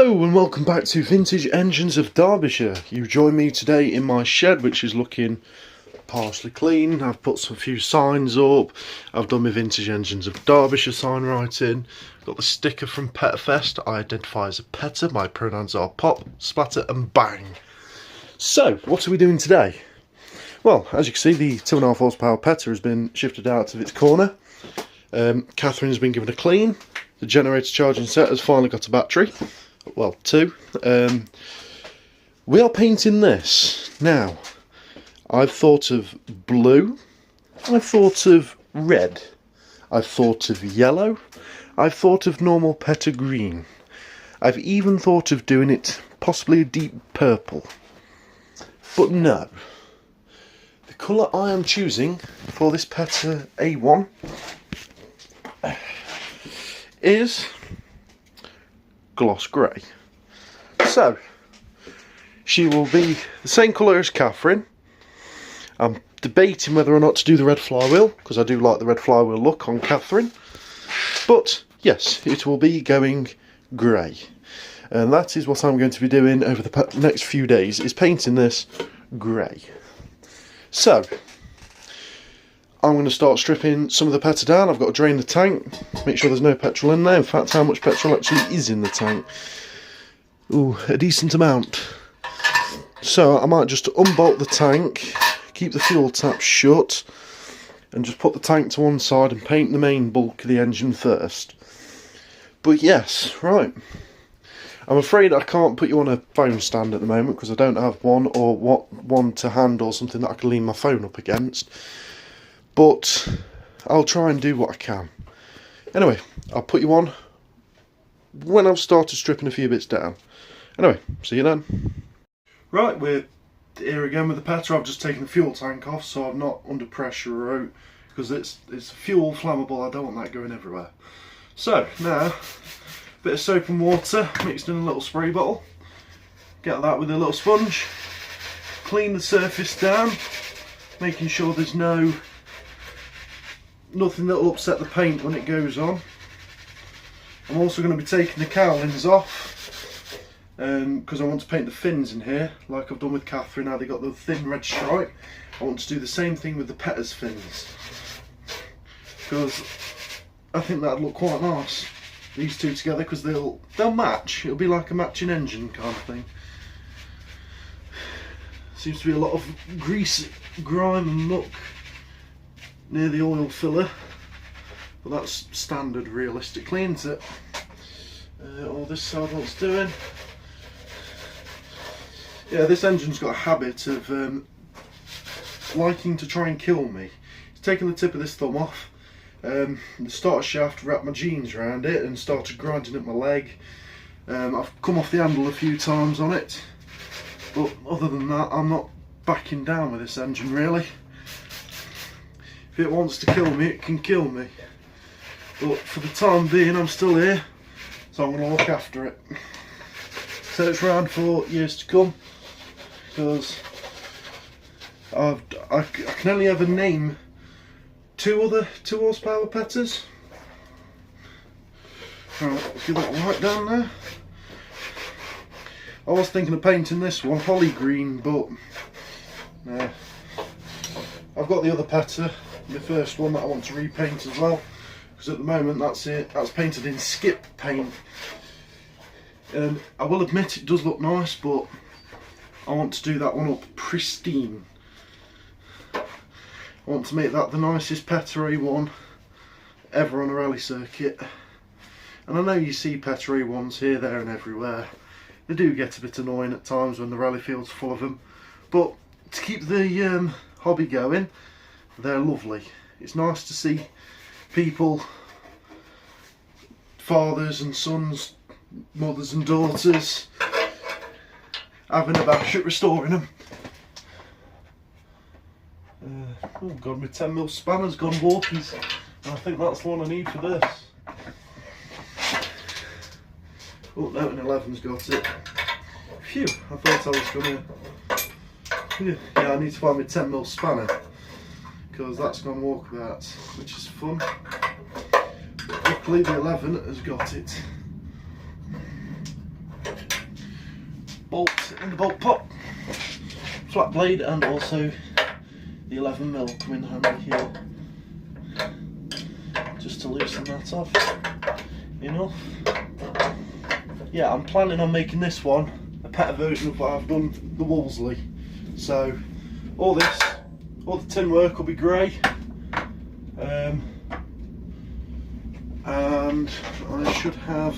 Hello and welcome back to Vintage Engines of Derbyshire. You join me today in my shed, which is looking partially clean. I've put a few signs up. I've done my Vintage Engines of Derbyshire sign writing. Got the sticker from Petterfest. I identify as a petter. My pronouns are pop, splatter and bang. So, what are we doing today? Well, as you can see, the 2.5 horsepower petter has been shifted out of its corner. Catherine's been given a clean. The generator charging set has finally got a battery. Well, two. We are painting this. Now, I've thought of blue. I've thought of red. I've thought of yellow. I've thought of normal petter green. I've even thought of doing it possibly a deep purple. But no. The colour I am choosing for this petter A1 is gloss grey. So she will be the same colour as Catherine. I'm debating whether or not to do the red flywheel, because I do like the red flywheel look on Catherine. But yes, it will be going grey. And that is what I'm going to be doing over the next few days, is painting this grey. So I'm going to start stripping some of the petter down. I've got to drain the tank, make sure there's no petrol in there. In fact, how much petrol actually is in the tank? Ooh, a decent amount. So I might just unbolt the tank, keep the fuel tap shut, and just put the tank to one side and paint the main bulk of the engine first. But yes, right. I'm afraid I can't put you on a phone stand at the moment because I don't have one, or one to hand, or something that I can lean my phone up against. But I'll try and do what I can. Anyway, I'll put you on when I've started stripping a few bits down. Anyway, see you then. Right, we're here again with the petter. I've just taken the fuel tank off, so I'm not under pressure out, because it's fuel flammable. I don't want that going everywhere. So now, a bit of soap and water mixed in a little spray bottle. Get that with a little sponge. Clean the surface down, making sure there's nothing that will upset the paint when it goes on. I'm also going to be taking the cowlings off because I want to paint the fins in here like I've done with Catherine. Now they got the thin red stripe. I want to do the same thing with the petter's fins, because I think that'd look quite nice, these two together, because they'll match. It'll be like a matching engine kind of thing. Seems to be a lot of grease, grime and muck near the oil filler, but that's standard realistically, isn't it? All this side wants doing. Yeah, this engine's got a habit of liking to try and kill me. It's taken the tip of this thumb off, the starter shaft, wrapped my jeans around it and started grinding up my leg. I've come off the handle a few times on it, but other than that I'm not backing down with this engine really. If it wants to kill me, it can kill me. But for the time being, I'm still here, so I'm going to look after it. So it's around for years to come, because I can only ever name two other 2 horsepower petters. Right, let's get that right down there. I was thinking of painting this one holly green, but no. I've got the other petter, the first one, that I want to repaint as well, because at the moment that's painted in skip paint, and I will admit it does look nice, but I want to do that one up pristine. I want to make that the nicest petter A1 ever on a rally circuit. And I know you see petter A1s here, there and everywhere. They do get a bit annoying at times when the rally field's full of them, but to keep the hobby going, they're lovely. It's nice to see people, fathers and sons, mothers and daughters, having a bash at restoring them. Oh god, my 10mm spanner's gone walkies. I think that's the one I need for this. Oh no, an 11's got it. Phew, I thought I was gonna... Yeah, I need to find my 10mm spanner, because that's gone walkabout, which is fun. Luckily the 11 has got it. bolts in the bolt pot, flat blade, and also the 11mm come in handy here, just to loosen that off. Enough. Yeah, I'm planning on making this one a better version of what I've done the Wolseley. So all the tin work will be grey, and I should have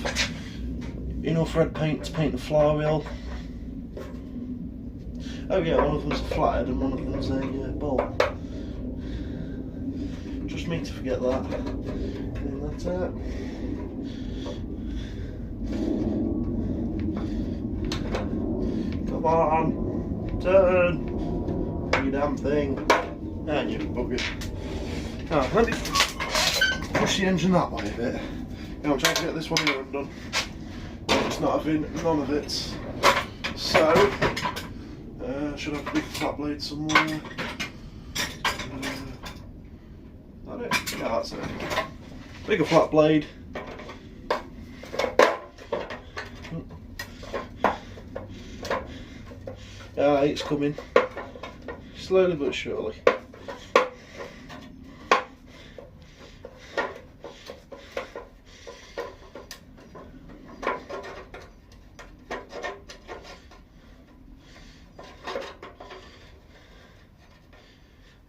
enough red paint to paint the flywheel. Oh yeah, one of them's a flathead and one of them's a bolt. Just me to forget that. Clean that out. Come on, turn, you damn thing. And you bugger. Now, let me push the engine that way a bit. Now I'm trying to get this one here undone. It's not having none of it. So, should have a big flat blade somewhere. That it? Yeah, that's it. Bigger flat blade. It's coming. Slowly but surely.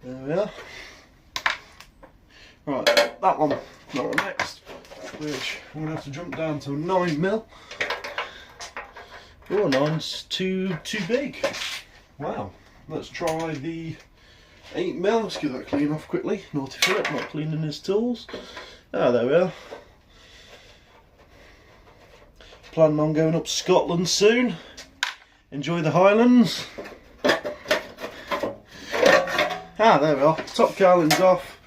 There we are. Right, that one next, which I'm going to have to jump down to a 9mm. Oh, 9's too big. Wow. Let's try the 8mm. Let's get that clean off quickly. Naughty Philip, not cleaning his tools. Ah, there we are. Planning on going up Scotland soon. Enjoy the Highlands. Ah, there we are. Top cowling's off.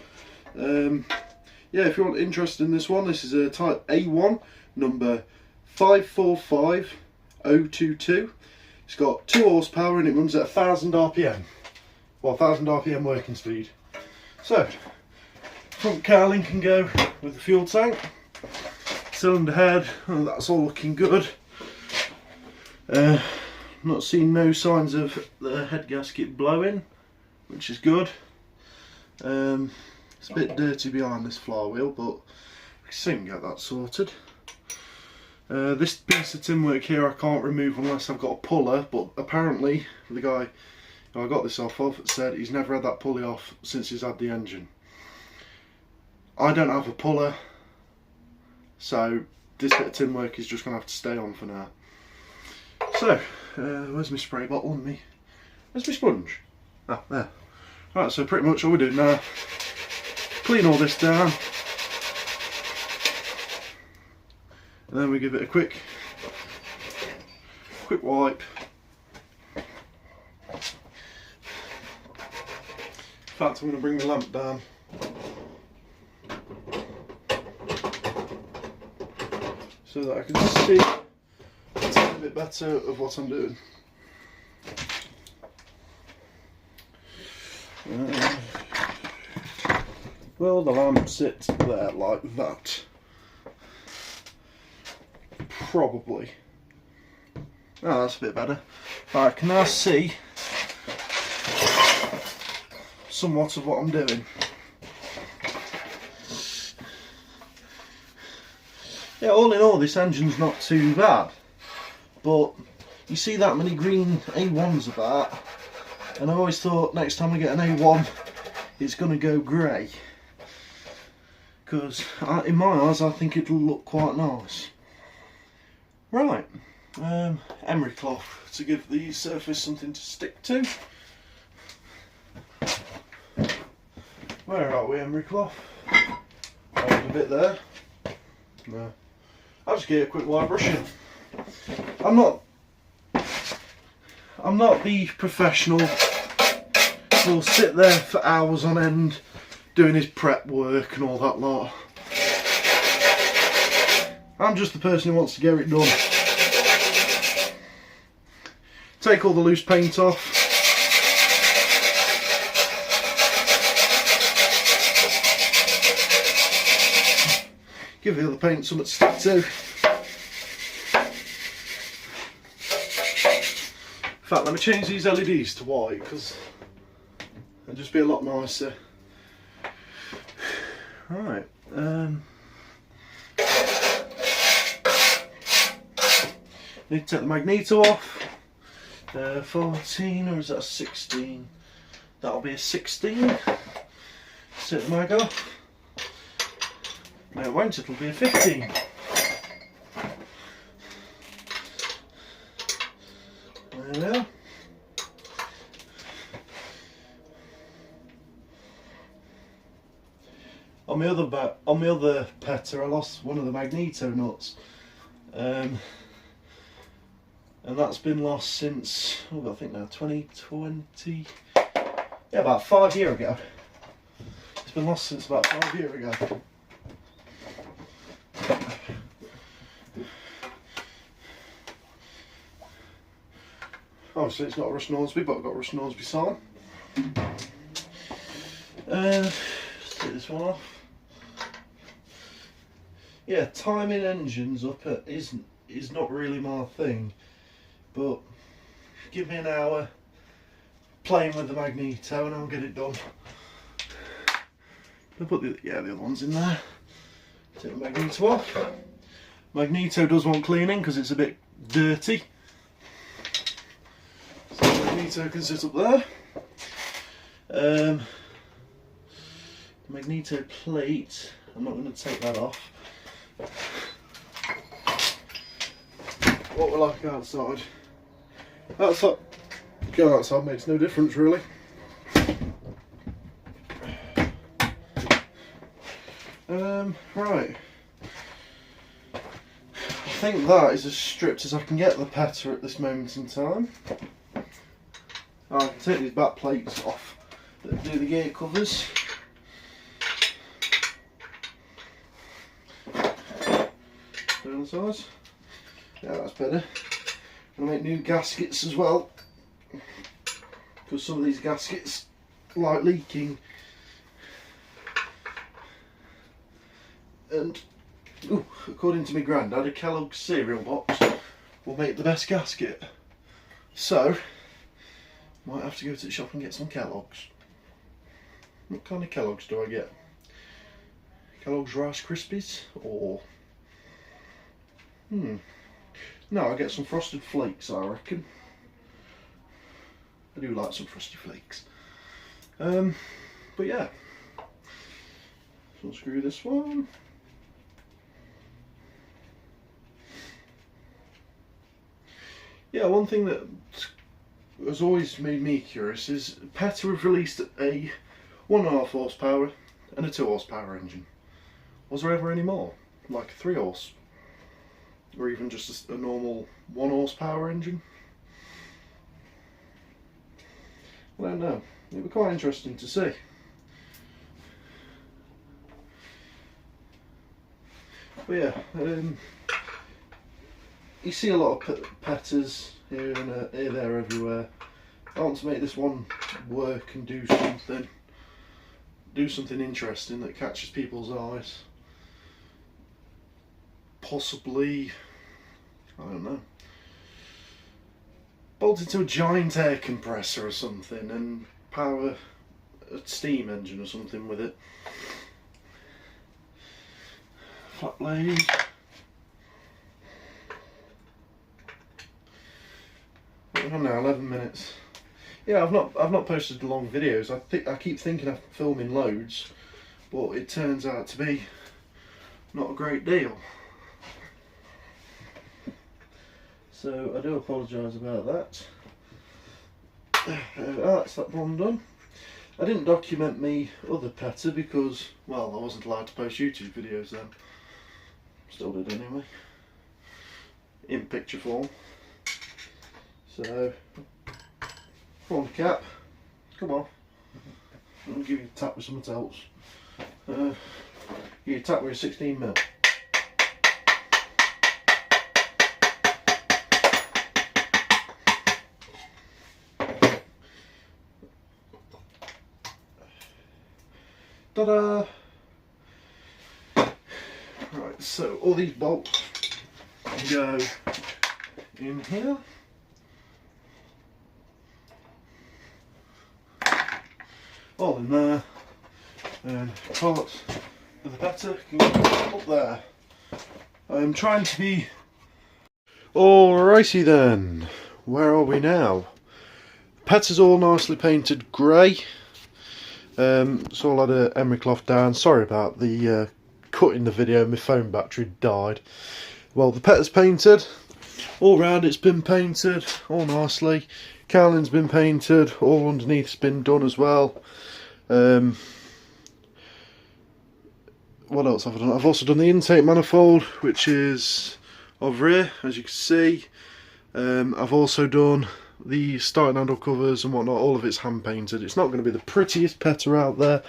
Yeah, if you're interested in this one, this is a Type A1, number 545022. It's got 2 horsepower and it runs at 1000 RPM. Well, 1000 RPM working speed. So, front cowling can go with the fuel tank. Cylinder head, oh, that's all looking good. Not seeing no signs of the head gasket blowing, which is good. It's a bit dirty behind this flywheel, but we can soon get that sorted. This piece of tin work here I can't remove unless I've got a puller, but apparently the guy who I got this off of said he's never had that pulley off since he's had the engine. I don't have a puller, so this bit of tin work is just going to have to stay on for now. So, where's my spray bottle and me? Where's my sponge? Ah, there. Right, so pretty much all we do now, clean all this down, and then we give it a quick wipe. In fact, I'm going to bring the lamp down. So that I can see a tiny bit better of what I'm doing. Well, the lamp sits there like that. Probably. Oh, that's a bit better. Right, I can now see somewhat of what I'm doing. Yeah, all in all, this engine's not too bad, but you see that many green A1s about, and I've always thought next time I get an A1 it's going to go grey, because in my eyes I think it'll look quite nice. Right, emery cloth to give the surface something to stick to. Where are we, emery cloth? Oh, a bit there. No. I'll just get a quick wire brush in. I'm not the professional who'll sit there for hours on end doing his prep work and all that lot. I'm just the person who wants to get it done. Take all the loose paint off. Give the other paint something to stick to. In fact, let me change these LEDs to white because it'll just be a lot nicer. Right. Need to take the magneto off. 14, or is that a 16? That'll be a 16. Set the mag off. No, it won't, it'll be a 15. There we are. On my other Petter, I lost one of the magneto nuts, and that's been lost since, oh, I think now 2020. Yeah, about 5 years ago. It's been lost since about 5 years ago. Obviously it's not a Russ Nordsby, but I've got a Russ Nordsby sign. Let's take this one off. Yeah, timing engines up at is not really my thing, but give me an hour playing with the magneto and I'll get it done. I'll put the other ones in there. Take the magneto off. Magneto does want cleaning because it's a bit dirty. So the magneto can sit up there. The magneto plate, I'm not going to take that off. What we like outside. Outside, going outside makes no difference really. Right. I think that is as stripped as I can get the Petter at this moment in time. I can take these back plates off that do the gear covers. Down size. Yeah, that's better. I'm going to make new gaskets as well, because some of these gaskets like leaking. And ooh, according to my granddad, a Kellogg's cereal box will make the best gasket. So, might have to go to the shop and get some Kellogg's. What kind of Kellogg's do I get? Kellogg's Rice Krispies or no, I get some Frosted Flakes, I reckon. I do like some Frosted Flakes. But yeah. So unscrew this one. Yeah, one thing that has always made me curious is Petter have released a 1.5 horsepower and a 2 horsepower engine. Was there ever any more? Like a 3 horse? Or even just a normal 1 horsepower engine? I don't know. It would be quite interesting to see. But yeah, you see a lot of Petters here and here, there, everywhere. I want to make this one work and do something interesting that catches people's eyes. Possibly, I don't know, bolt it to a giant air compressor or something and power a steam engine or something with it. Flat blade. What am I now? 11 minutes. Yeah, I've not posted long videos. I keep thinking I'm filming loads, but it turns out to be not a great deal. So I do apologise about that. That's that one done. I didn't document me other Petter because, well, I wasn't allowed to post YouTube videos then. Still did anyway. In picture form. So, come on Cap, come on. I'll give you a tap with something else. Give you a tap with a 16mm. Ta-da! Right, so all these bolts go in here. all in there, and parts of the Peta can go up there. I'm trying to be... Alrighty then, where are we now? Peta's all nicely painted grey. It's all had a emery cloth down. Sorry about the cutting the video, my phone battery died. Well, the Peta's painted. All round it's been painted, all nicely. Cowling's been painted, all underneath's been done as well. What else have I done? I've also done the intake manifold, which is over here, as you can see. I've also done the starting handle covers and whatnot. All of it's hand painted. It's not going to be the prettiest Peta out there,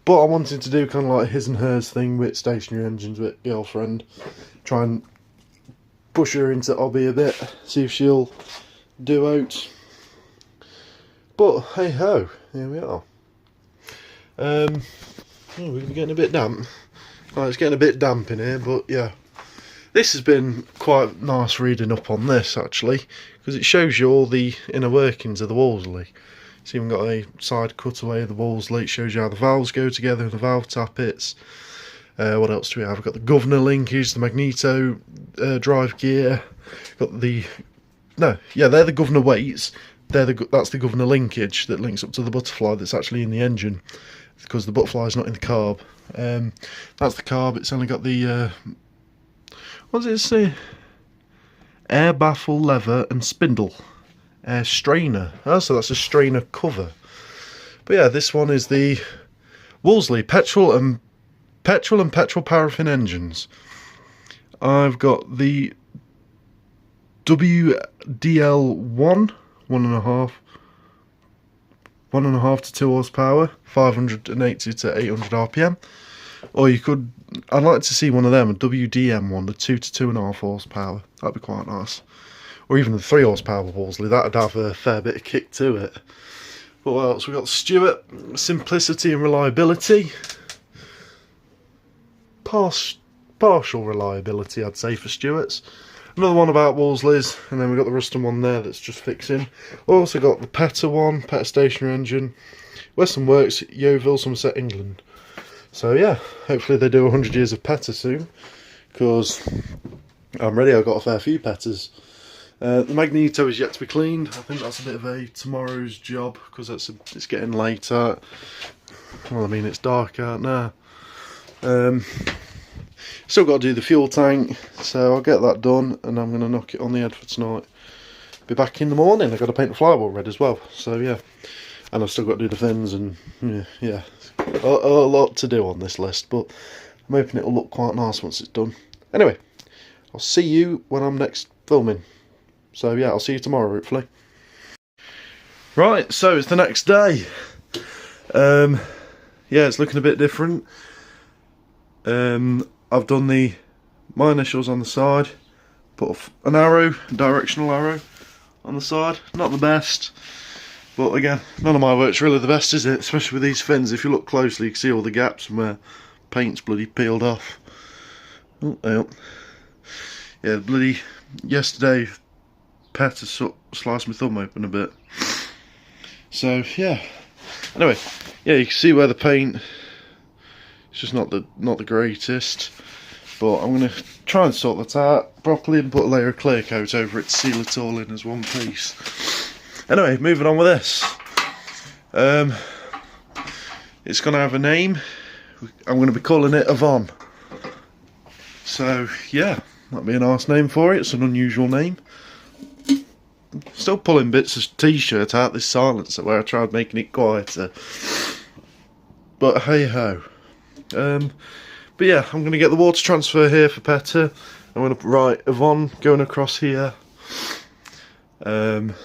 but I wanted to do kind of like his and hers thing with stationary engines with girlfriend. Try and push her into hobby a bit, see if she'll do out. But hey ho, here we are. We're getting a bit damp. Oh, it's getting a bit damp in here, but yeah. This has been quite nice reading up on this actually, because it shows you all the inner workings of the Wolseley. It's even got a side cutaway of the Wolseley. It shows you how the valves go together and the valve tappets. What else do we have? We've got the governor linkage, the magneto drive gear. Got the... No, yeah, they're the governor weights. That's the governor linkage that links up to the butterfly that's actually in the engine, because the butterfly's not in the carb. That's the carb. It's only got the... what does it say? Air baffle, lever and spindle. Air strainer. Oh, so that's a strainer cover. But yeah, this one is the Wolseley petrol and petrol paraffin engines. I've got the WDL1 1.5 to 2 horsepower, 580 to 800 RPM. Or you could, I'd like to see one of them, a WDM1, the 2 to 2.5 horsepower. That'd be quite nice. Or even the 3 horsepower Wolseley, that'd have a fair bit of kick to it. But what else? We've got Stuart, simplicity and reliability. Partial reliability, I'd say, for Stuart's. Another one about Wolseley's, and then we've got the Ruston one there that's just fixing. Also got the Peta one, Peta stationary engine. Western Works, Yeovil, Somerset, England. So yeah, hopefully they do 100 years of Peta soon, because I'm ready. I've got a fair few Petas. The magneto is yet to be cleaned. I think that's a bit of a tomorrow's job, because it's getting late out. Well, I mean, it's dark out now. Still got to do the fuel tank, so I'll get that done, and I'm going to knock it on the head for tonight. Be back in the morning. I've got to paint the flywheel red as well, so yeah. And I've still got to do the fins, and yeah, a lot to do on this list, but I'm hoping it'll look quite nice once it's done. Anyway, I'll see you when I'm next filming. So yeah, I'll see you tomorrow, hopefully. Right, so it's the next day. Yeah, it's looking a bit different. I've done my initials on the side, put an arrow, directional arrow on the side. Not the best, but again, none of my work's really the best, is it? Especially with these fins. If you look closely, you can see all the gaps and where paint's bloody peeled off. Oh, yeah, bloody yesterday, Peta sliced my thumb open a bit. So yeah. Anyway, yeah, you can see where the paint. It's just not the greatest, but I'm going to try and sort that out properly and put a layer of clear coat over it to seal it all in as one piece. Anyway, moving on with this. It's going to have a name. I'm going to be calling it Avon. So yeah, that'd be a nice name for it. It's an unusual name. Still pulling bits of t-shirt out this silencer where I tried making it quieter. But hey ho. But yeah, I'm going to get the water transfer here for Peta. I'm going to write Avon going across here. But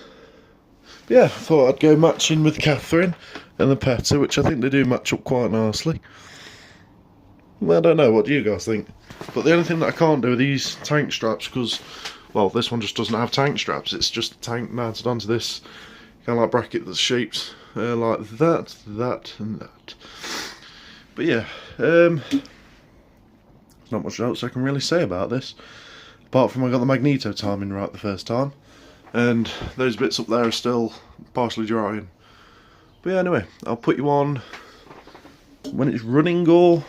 yeah, I thought I'd go matching with Catherine and the Peta, which I think they do match up quite nicely. Well, I don't know, what do you guys think? But the only thing that I can't do are these tank straps, because, well, this one just doesn't have tank straps. It's just a tank mounted onto this kind of like bracket that's shaped like that, and that. But yeah, not much else I can really say about this, apart from I got the magneto timing right the first time, and those bits up there are still partially drying. But yeah, anyway, I'll put you on when it's running or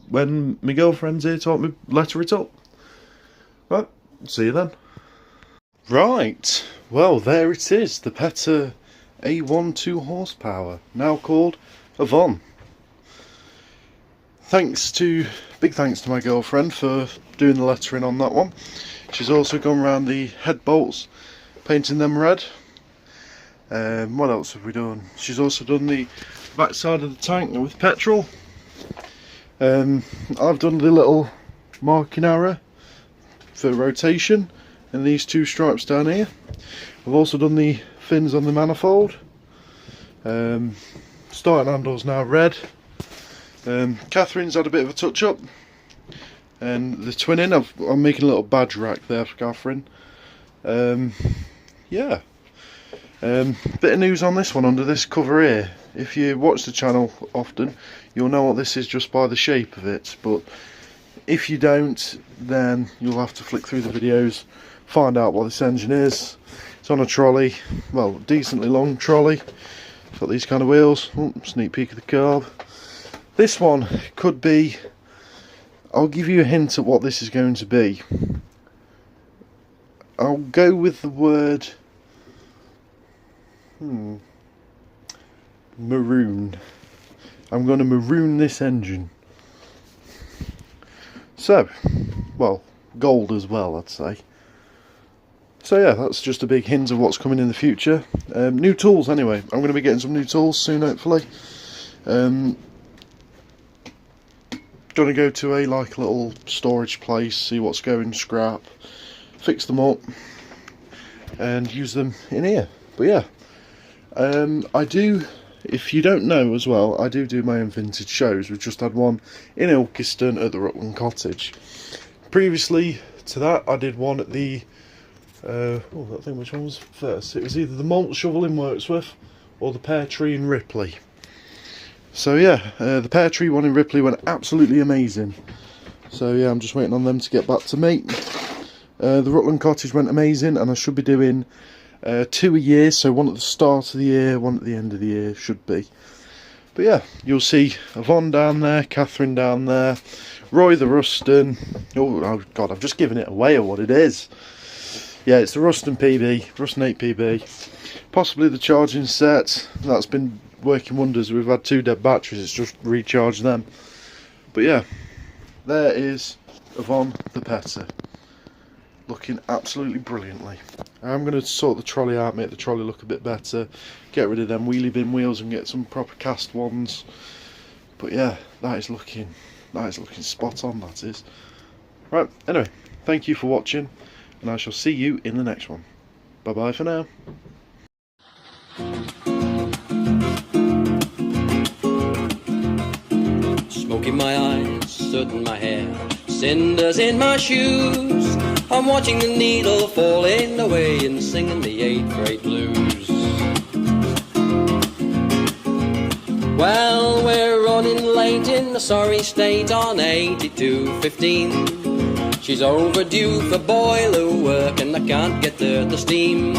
when my girlfriend's here to help me letter it up. Right, see you then. Right, well there it is, the Petter A1 2 horsepower, now called Avon. Big thanks to my girlfriend for doing the lettering on that one. She's also gone around the head bolts, painting them red. What else have we done? She's also done the back side of the tank with petrol. I've done the little marking arrow for rotation and these two stripes down here. I've also done the fins on the manifold. Starting handle's now red. Catherine's had a bit of a touch up, and the twinning, I'm making a little badge rack there for Catherine. Yeah, bit of news on this one under this cover here. If you watch the channel often, you'll know what this is just by the shape of it, but if you don't, then you'll have to flick through the videos, find out what this engine is. It's on a trolley, well, decently long trolley. It's got these kind of wheels. Oh, sneak peek of the carb. This one could be, I'll give you a hint at what this is going to be. I'll go with the word maroon. I'm going to maroon this engine. So, well, gold as well, I'd say. So yeah, that's just a big hint of what's coming in the future. New tools anyway. I'm going to be getting some new tools soon, hopefully. Gonna go to a little storage place, see what's going scrap, fix them up, and use them in here. But yeah, I do, if you don't know as well, I do my own vintage shows. We've just had one in Ilkeston at the Rutland Cottage. Previously to that, I did one at the I think which one was first. It was either the Malt Shovel in Wirksworth or the Pear Tree in Ripley. So yeah, the Pear Tree one in Ripley went absolutely amazing. So yeah, I'm just waiting on them to get back to me. The Rutland Cottage went amazing, and I should be doing 2 a year, so one at the start of the year, one at the end of the year, should be. But yeah, you'll see Yvonne down there, Catherine down there, Roy the Ruston. Oh god, I've just given it away of what it is. Yeah, it's the Ruston PB, Ruston 8 PB. Possibly the charging set, that's been working wonders. We've had 2 dead batteries, it's just recharged them. But yeah, there is Yvonne the Petter, looking absolutely brilliantly. I'm going to sort the trolley out, make the trolley look a bit better, get rid of them wheelie bin wheels and get some proper cast ones. But yeah, that is looking spot on, that is. Right, anyway, thank you for watching, and I shall see you in the next one. Bye bye for now. Smoke in my eyes, soot in my hair, cinders in my shoes. I'm watching the needle falling away and singing the 8th grade blues. Well, we're running late in the sorry state on 8215. She's overdue for boiler work and I can't get there to steam.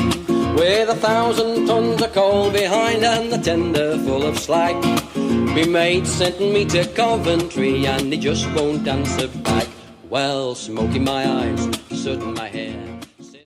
With 1,000 tons of coal behind and the tender full of slag. Me mate sent me to Coventry and he just won't answer back. Well, smoke in my eyes, soot in my hair.